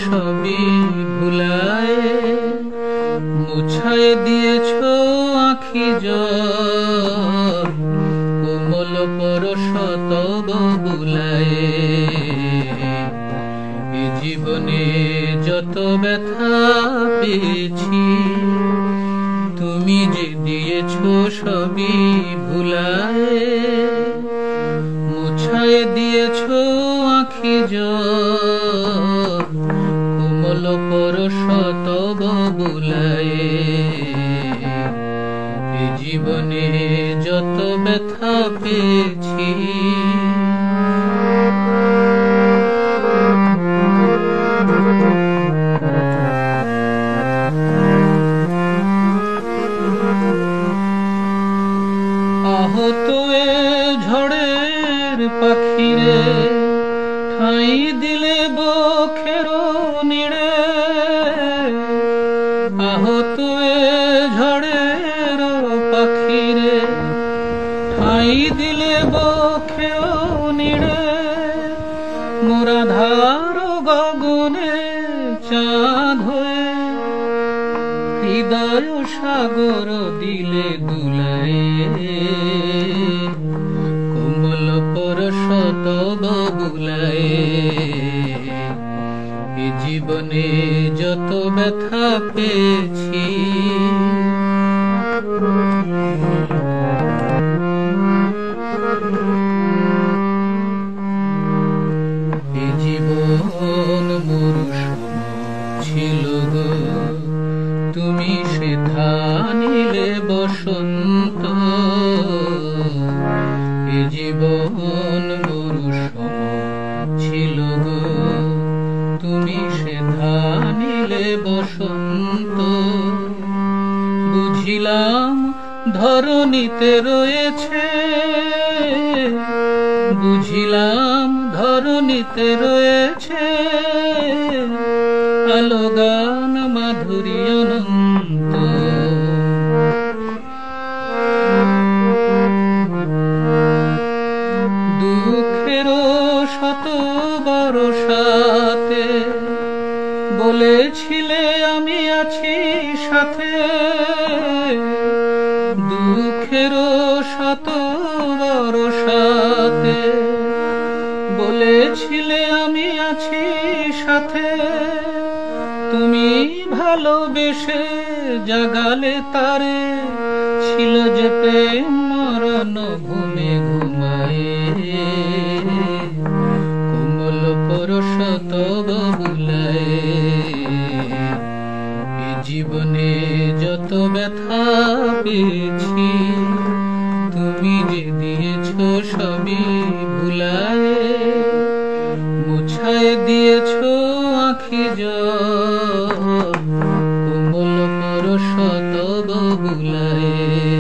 সবই ভুলায়, মুছায় দিয়েছ আখি জল, কোমল পরশ তব বুলায়। এ জীবনে যত ব্যথা পেয়েছি, তুমি যে দিয়েছ সবই ভুলায়, মুছায় দিয়েছ আখি জল, কোমল পরশ তব বুলায়। এ জীবনে যত ব্যথা পেয়েছি, আহত এ ঝড়ের পাখিরে ঠাঁই দিলে বখের নিড়ে। আহত এ ঝড়ের পাখিরে ঠাঁই দিলে বখের নিড়ে। মোরা ধার গগনে চাঁদ হয়ে হৃদয় সাগর দিলে দুলায়। কোমল পরশ তব বুলায়। এ জীবনে যত ব্যথা পেয়েছি, এ জীবন মরুসম ছিল গো, তুমি সে ধানিলে বসন্ত। এ জীবন মরুসম ছিল গো, তুমি সে ধানিলে বসন্ত। বুঝিলাম ধরণীতে রয়েছে, বুঝিলাম ধরণীতে রয়েছে আলো গান মাধুরী অনন্ত। দুঃখের শত বরসাতে বলেছিলে আমি আছি সাথে। দুঃখের শত বরসাতে বলেছিলে আমি আছি সাথে। তুমি ভালোবেসে জাগালে তারে, ছিল যে প্রেম মরণ ঘুমে ঘুমায়ে। কোমল পরশ তব বুলায়। এ জীবনে যত ব্যথা পেয়েছি, তুমি যে দিয়েছ সবই ভুলায়। মুছায় দিয়েছ আখি জল, কোমল পরশ তব বুলায়।